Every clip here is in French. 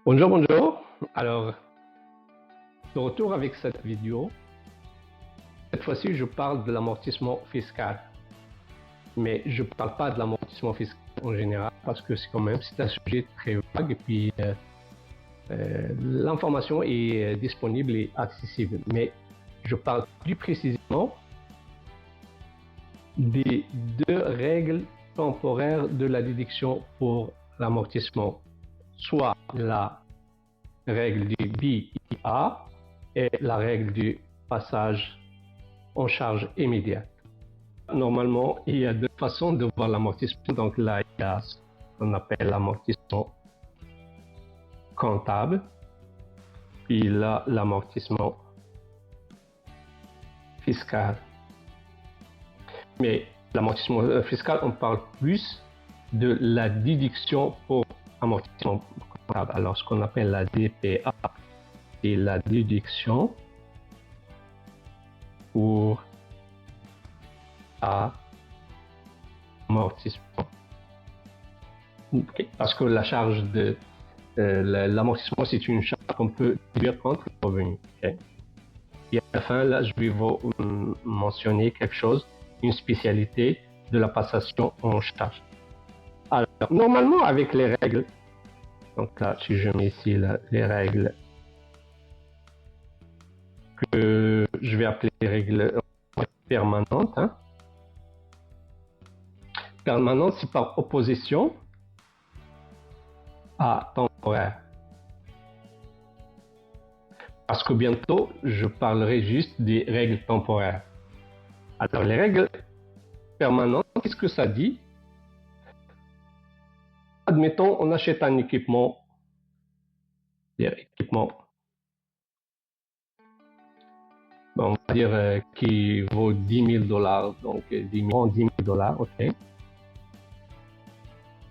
Bonjour, bonjour. Alors, de retour avec cette vidéo. Cette fois-ci, je parle de l'amortissement fiscal. Mais je ne parle pas de l'amortissement fiscal en général parce que c'est un sujet très vague et puis l'information est disponible et accessible. Mais je parle plus précisément des deux règles temporaires de la déduction pour l'amortissement, soit la règle du BIA et la règle du passage en charge immédiate. Normalement, il y a deux façons de voir l'amortissement. Donc là, il y a ce qu'on appelle l'amortissement comptable, puis là, l'amortissement fiscal. Mais l'amortissement fiscal, on parle plus de la déduction pour amortissement comptable. Alors, ce qu'on appelle la DPA, c'est la déduction pour amortissement. Okay. Parce que la charge de l'amortissement, c'est une charge qu'on peut déduire contre le revenu. Okay. Et à la fin, là, je vais vous mentionner quelque chose, une spécialité de la passation en charge. Alors, normalement, avec les règles, donc là, si je mets ici là, les règles que je vais appeler les règles permanentes. Hein. Permanente, c'est par opposition à temporaire. Parce que bientôt, je parlerai juste des règles temporaires. Alors, les règles permanentes, qu'est-ce que ça dit? Admettons, on achète un équipement, on va dire qui vaut 10 000 $, donc 10 000 $, ok.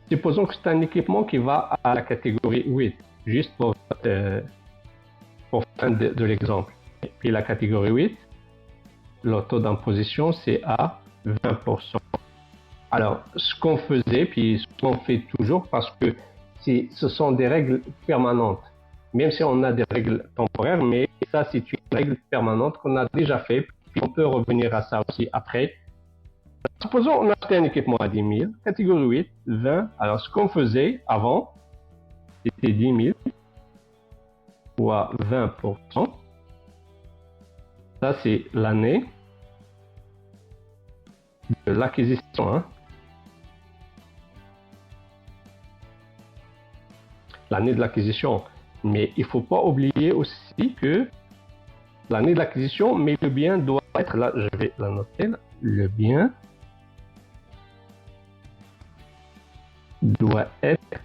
Supposons que c'est un équipement qui va à la catégorie 8, juste pour fin de l'exemple. Et puis la catégorie 8, le taux d'imposition, c'est à 20%. Alors, ce qu'on faisait, puis ce qu'on fait toujours, parce que ce sont des règles permanentes, même si on a des règles temporaires, mais ça, c'est une règle permanente qu'on a déjà fait, puis on peut revenir à ça aussi après. Supposons on a acheté un équipement à 10 000, catégorie 8, 20. Alors, ce qu'on faisait avant, c'était 10 000 fois 20%. Ça, c'est l'année de l'acquisition. Hein. L'année de l'acquisition. Mais il ne faut pas oublier aussi que l'année de l'acquisition, mais le bien doit être, là, je vais la noter, là, le bien doit être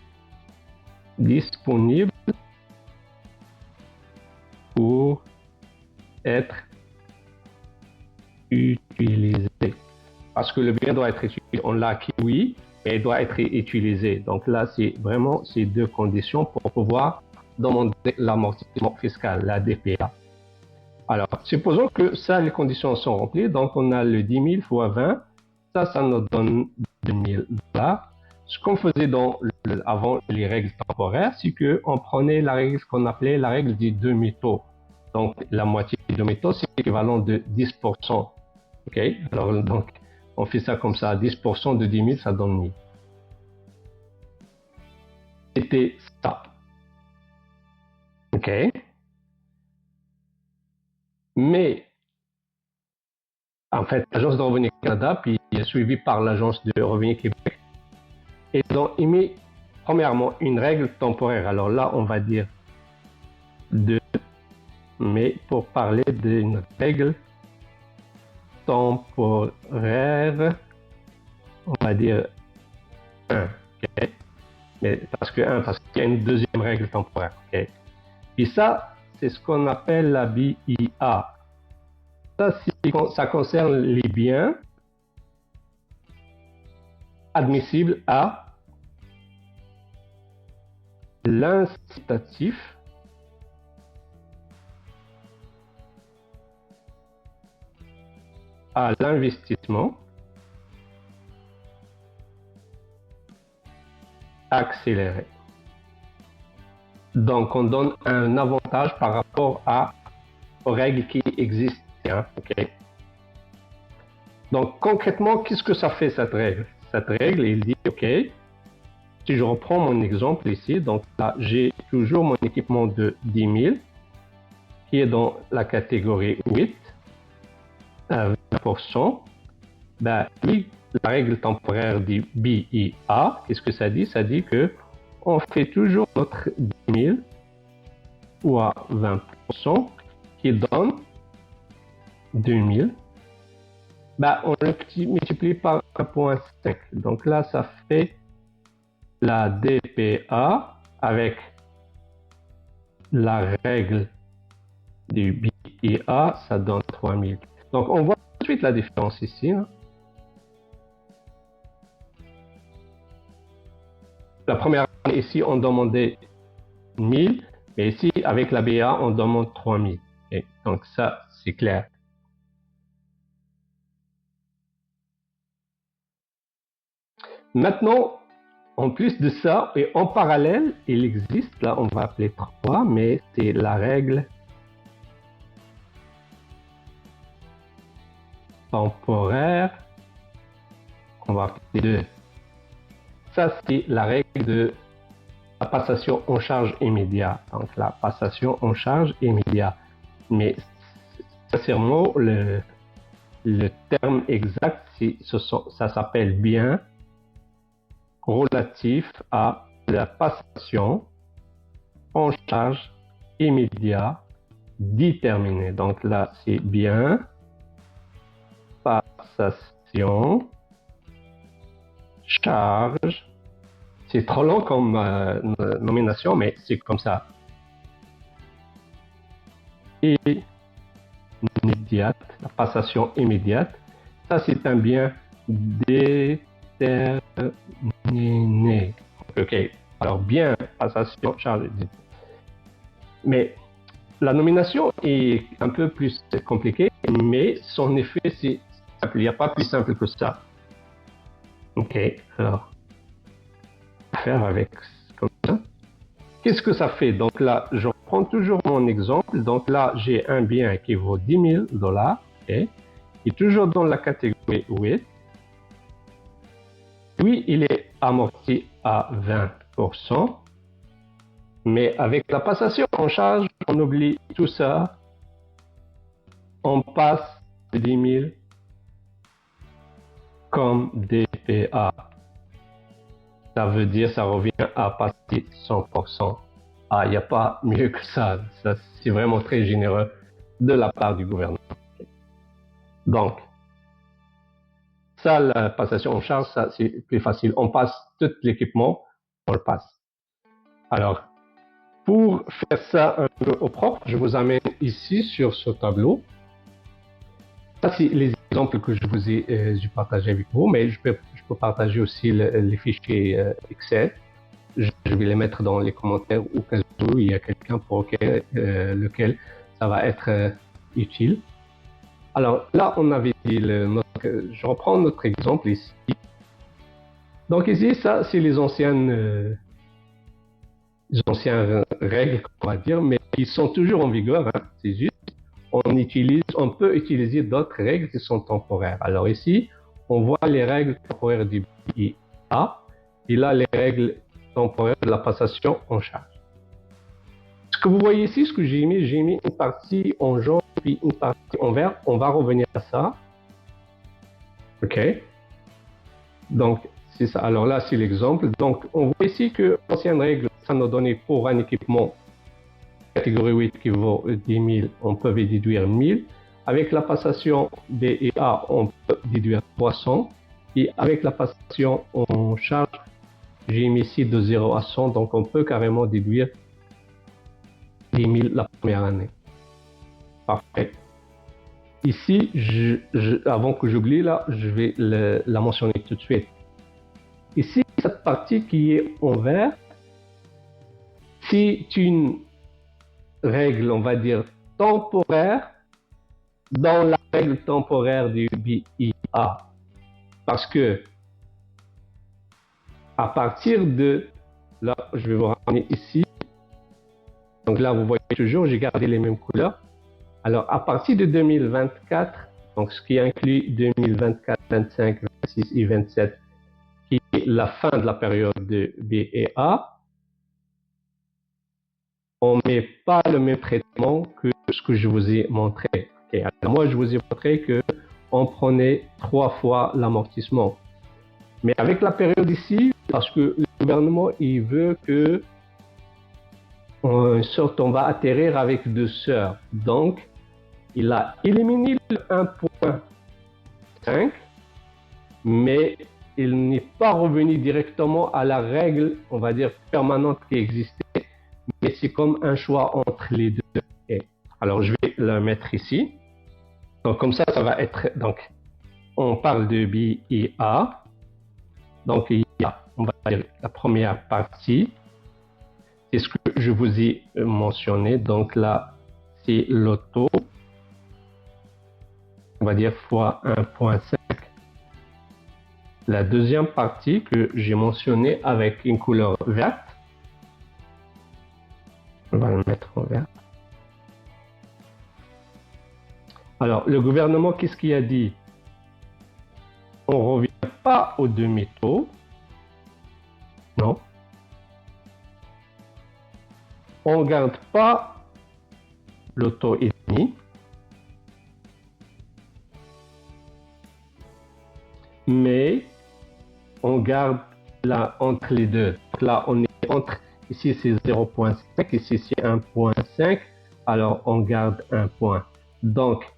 disponible pour être utilisé. Parce que le bien doit être utilisé. On l'a acquis, oui, mais il doit être utilisé. Donc là, c'est vraiment ces deux conditions pour pouvoir demander l'amortissement fiscal, la DPA. Alors, supposons que ça, les conditions sont remplies. Donc, on a le 10 000 fois 20. Ça nous donne 2 000 $. Ce qu'on faisait avant les règles temporaires, c'est qu'on prenait la règle qu'on appelait la règle du demi-taux. Donc, la moitié du demi-taux, c'est l'équivalent de 10%. OK? Alors, donc, on fait ça comme ça. 10% de 10 000, ça donne 1000. C'était ça. OK? Mais, en fait, l'Agence de revenus Canada, puis suivie par l'Agence de revenus Québec, ils ont émis, premièrement, une règle temporaire. Alors là, on va dire 2, mais pour parler d'une règle temporaire, on va dire 1. Okay? Mais parce qu'il y a une deuxième règle temporaire. Okay? Et ça, c'est ce qu'on appelle la BIA. Ça concerne les biens admissibles à l'incitatif à l'investissement accéléré. Donc, on donne un avantage par rapport aux règles qui existent. Hein, okay. Donc, concrètement, qu'est-ce que ça fait cette règle? Cette règle, il dit, OK, si je reprends mon exemple ici, donc là, j'ai toujours mon équipement de 10 000 qui est dans la catégorie 8 à 20%. Ben, la règle temporaire du BIA, qu'est-ce que ça dit? Ça dit que on fait toujours notre 10 000 ou à 20% qui donne 2000. Ben, on le multiplie par 1,5. Donc là, ça fait la DPA avec la règle du BIA, ça donne 3000. Donc on voit tout de suite la différence ici. Hein. La première année, ici, on demandait 1000, mais ici, avec la BA, on demande 3000. Et donc ça, c'est clair. Maintenant, en plus de ça, et en parallèle, il existe, là on va appeler 3, mais c'est la règle temporaire, on va appeler 2. Ça, c'est la règle de la passation en charge immédiat. Donc la passation en charge immédiat. Mais sincèrement, le terme exact, ça s'appelle bien relatif à la passation en charge immédiat déterminée. Donc là, c'est bien passation charge. C'est trop long comme nomination, mais c'est comme ça. Et immédiate, la passation immédiate, ça c'est un bien déterminé. Ok, alors bien, passation, charge. Mais la nomination est un peu plus compliquée, mais son effet c'est simple. Il n'y a pas plus simple que ça. Ok, alors, faire avec comme ça. Qu'est-ce que ça fait? Donc là, je reprends toujours mon exemple. Donc là, j'ai un bien qui vaut $10 000, okay, qui est toujours dans la catégorie 8. Lui, il est amorti à 20%. Mais avec la passation en charge, on oublie tout ça. On passe de 10 000 comme DPA. Ça veut dire ça revient à passer 100%. Ah, il n'y a pas mieux que ça. Ça c'est vraiment très généreux de la part du gouvernement. Donc, ça, la passation en charge, ça c'est plus facile. On passe tout l'équipement, on le passe. Alors, pour faire ça un peu au propre, je vous amène ici sur ce tableau. Ça, c'est les exemples que je vous ai partagés avec vous, mais je peux partager aussi les fichiers Excel. Je vais les mettre dans les commentaires au cas où il y a quelqu'un pour lequel ça va être utile. Alors là, on avait dit, je reprends notre exemple ici. Donc ici, ça, c'est les anciennes règles, on va dire, mais qui sont toujours en vigueur. Hein, c'est juste, on peut utiliser d'autres règles qui sont temporaires. Alors ici, on voit les règles temporaires du BIA, et là, les règles temporaires de la passation en charge. Ce que vous voyez ici, ce que j'ai mis une partie en jaune puis une partie en vert. On va revenir à ça. OK. Donc, c'est ça. Alors là, c'est l'exemple. Donc, on voit ici que l'ancienne règle, ça nous donnait pour un équipement catégorie 8 qui vaut 10 000, on peut déduire 1000. Avec la passation BIA, on peut déduire 300. Et avec la passation en charge, j'ai mis ici de 0 à 100. Donc, on peut carrément déduire 10 000 la première année. Parfait. Ici, avant que j'oublie, là, je vais la mentionner tout de suite. Ici, cette partie qui est en vert, c'est une règle, on va dire, temporaire dans la règle temporaire du BIA. Parce que à partir de, là, je vais vous ramener ici, Donc là, vous voyez toujours, j'ai gardé les mêmes couleurs. Alors, à partir de 2024, donc ce qui inclut 2024, 25, 26 et 27, qui est la fin de la période de B et A, on ne met pas le même traitement que ce que je vous ai montré. Okay. Alors moi, je vous ai montré qu'on prenait 3 fois l'amortissement. Mais avec la période ici, parce que le gouvernement, il veut que on va atterrir avec 2 sœurs. Donc, il a éliminé le 1.5, mais il n'est pas revenu directement à la règle, on va dire, permanente qui existait, mais c'est comme un choix entre les deux. Et alors, je vais le mettre ici. Donc, comme ça va être... Donc, on parle de B et A. Donc, il y a, on va dire, la première partie. C'est ce que je vous ai mentionné. Donc là, c'est le taux. On va dire fois 1.5. La deuxième partie que j'ai mentionnée avec une couleur verte. On va le mettre en vert. Alors, le gouvernement, qu'est-ce qu'il a dit? On ne revient pas au demi-taux. Non. On ne garde pas le taux et demi. Mais on garde là entre les deux. Donc là, on est entre, ici c'est 0.5, ici c'est 1.5, alors on garde un point. Donc,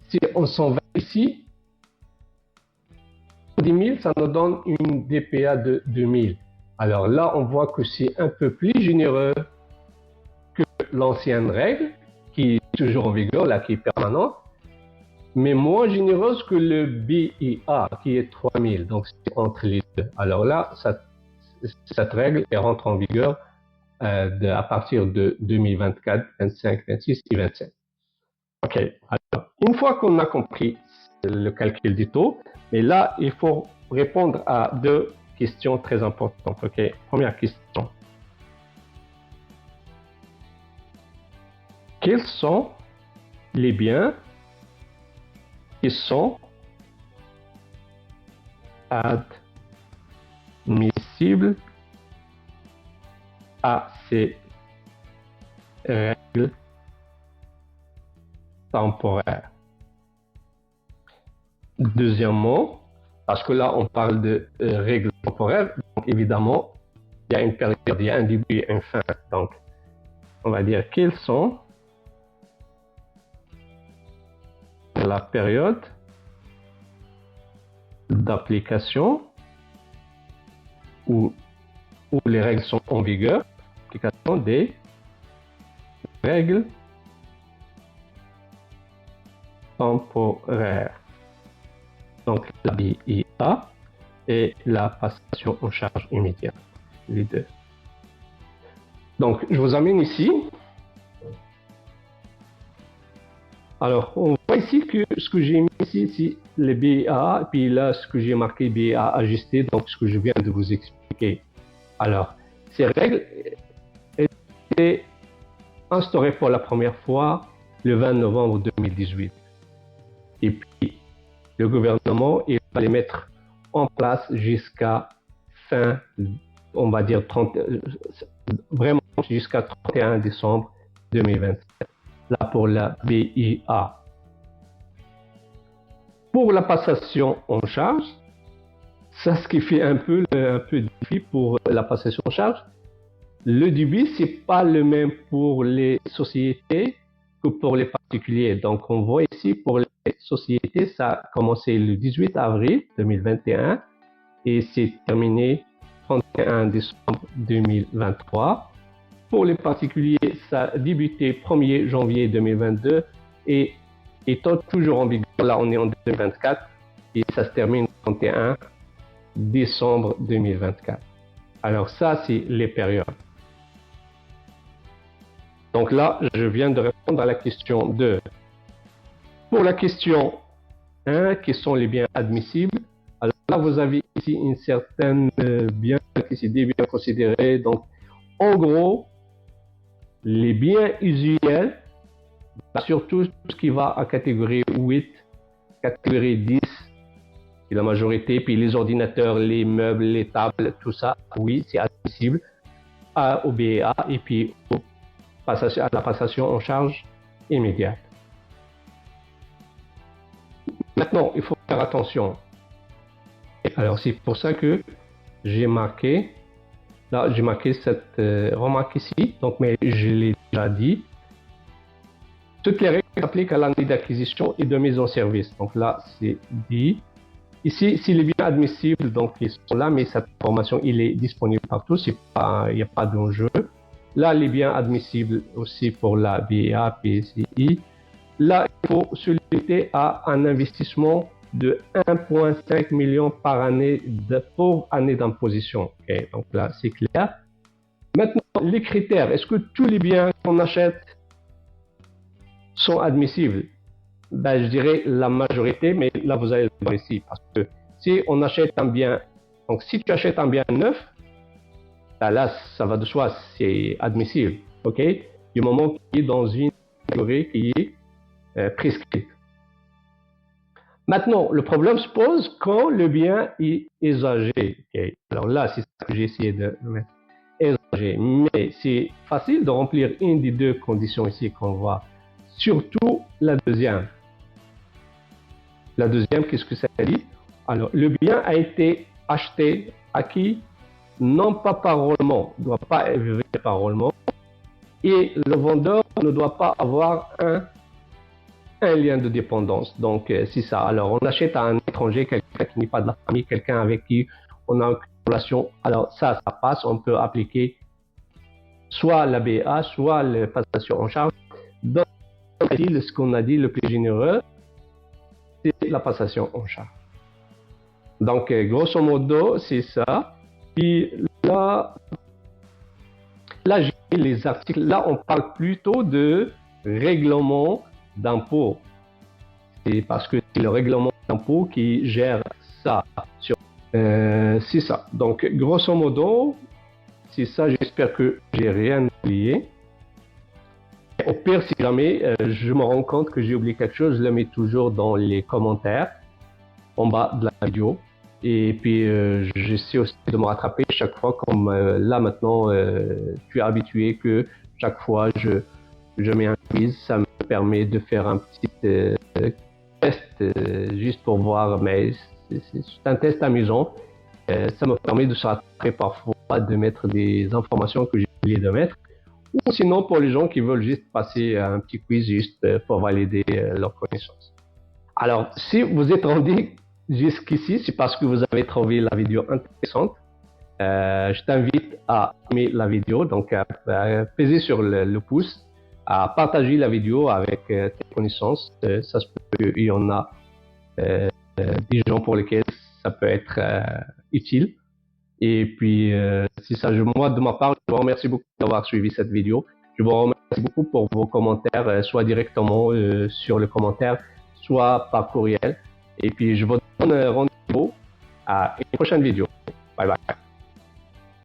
si on s'en va ici, 10 000, ça nous donne une DPA de 2000. Alors là, on voit que c'est un peu plus généreux que l'ancienne règle, qui est toujours en vigueur, là, qui est permanente, mais moins généreuse que le BIA, qui est 3000. Donc, c'est entre les deux. Alors là, cette règle elle rentre en vigueur à partir de 2024, 25, 26 et 27. OK. Alors, une fois qu'on a compris le calcul du taux, mais là, il faut répondre à 2 questions très importantes. OK. Première question. Quels sont les biens qui sont admissibles à ces règles temporaires? Deuxièmement, parce que là on parle de règles temporaires, donc évidemment il y a une période, il y a un début et une fin. Donc on va dire quelles sont la période d'application où les règles sont en vigueur, application des règles temporaires. Donc la BIA et la passation en charge immédiate, les deux. Donc je vous amène ici. Alors on voit ici que ce que j'ai mis ici, c'est les BIA, puis là ce que j'ai marqué BIA ajusté, donc ce que je viens de vous expliquer. Alors ces règles étaient instaurées pour la première fois le 20 novembre 2018. Et puis le gouvernement il va les mettre en place jusqu'à fin, on va dire 30, vraiment jusqu'à 31 décembre 2027. Là pour la BIA. Pour la passation en charge, ça ce qui fait un peu difficile pour la passation en charge. Le débit c'est pas le même pour les sociétés que pour les particuliers. Donc on voit ici pour les sociétés, ça a commencé le 18 avril 2021 et c'est terminé 31 décembre 2023. Pour les particuliers, ça a débuté 1er janvier 2022 et étant toujours en vigueur, là on est en 2024 et ça se termine 31 décembre 2024. Alors ça, c'est les périodes. Donc là, je viens de répondre à la question 2. Pour la question 1, quels sont les biens admissibles? Alors là, vous avez ici une certaine biens qui sont bien considérés. Donc, en gros, Les biens usuels, surtout tout ce qui va à catégorie 8, catégorie 10, c'est la majorité, puis les ordinateurs, les meubles, les tables, tout ça, oui, c'est admissible au BA et puis à la passation en charge immédiate. Maintenant, il faut faire attention. Alors, c'est pour ça que j'ai marqué, là, j'ai marqué cette remarque ici, donc, mais je l'ai déjà dit. Toutes les règles s'appliquent à l'année d'acquisition et de mise en service. Donc là, c'est dit. Ici, s'il est bien admissible, donc ils sont là, mais cette information, il est disponible partout, il n'y a pas d'enjeu. Là, il est bien admissible aussi pour la BA, PCI. Là, il faut se limiter à un investissement de 1,5 million par année pour année d'imposition. Okay, donc là, c'est clair. Maintenant, les critères. Est-ce que tous les biens qu'on achète sont admissibles? Ben, je dirais la majorité, mais là, vous allez le voir ici. Parce que si on achète un bien, donc si tu achètes un bien neuf, ben là, ça va de soi, c'est admissible. OK? Du moment qu'il est dans une catégorie qui est prescrite. Maintenant, le problème se pose quand le bien est usagé. Okay? Alors là, c'est ça que j'ai essayé de mettre. Usagé. Mais c'est facile de remplir une des deux conditions ici qu'on voit. Surtout la deuxième. La deuxième, qu'est-ce que ça dit? Alors, le bien a été acheté, acquis, non pas par roulement, ne doit pas être par roulement, et le vendeur ne doit pas avoir un lien de dépendance. Donc, c'est ça. Alors, on achète à un étranger, quelqu'un qui n'est pas de la famille, quelqu'un avec qui on a une relation. Alors, ça passe. On peut appliquer soit la BA, soit la passation en charge. Dans ce qu'on a dit, le plus généreux, c'est la passation en charge. Donc, grosso modo, c'est ça. Puis là, j'ai les articles. Là, on parle plutôt de règlement d'impôt. C'est parce que c'est le règlement d'impôt qui gère ça. C'est ça. Donc, grosso modo, c'est ça. J'espère que j'ai rien oublié. Au pire, si jamais je me rends compte que j'ai oublié quelque chose, je le mets toujours dans les commentaires en bas de la vidéo. Et puis, j'essaie aussi de me rattraper chaque fois, comme là maintenant, tu es habitué que chaque fois je mets un quiz, ça me permet de faire un petit test juste pour voir, mais c'est un test amusant. Ça me permet de se rattraper parfois, de mettre des informations que j'ai oublié de mettre. Ou sinon, pour les gens qui veulent juste passer un petit quiz juste pour valider leurs connaissances. Alors, si vous êtes rendu jusqu'ici, c'est parce que vous avez trouvé la vidéo intéressante. Je t'invite à aimer la vidéo, donc à peser sur le pouce, à partager la vidéo avec tes connaissances. Ça se peut qu'il y en a des gens pour lesquels ça peut être utile. Et puis, c'est ça. Moi, de ma part, je vous remercie beaucoup d'avoir suivi cette vidéo. Je vous remercie beaucoup pour vos commentaires, soit directement sur le commentaire, soit par courriel. Et puis, je vous donne rendez-vous à une prochaine vidéo. Bye bye.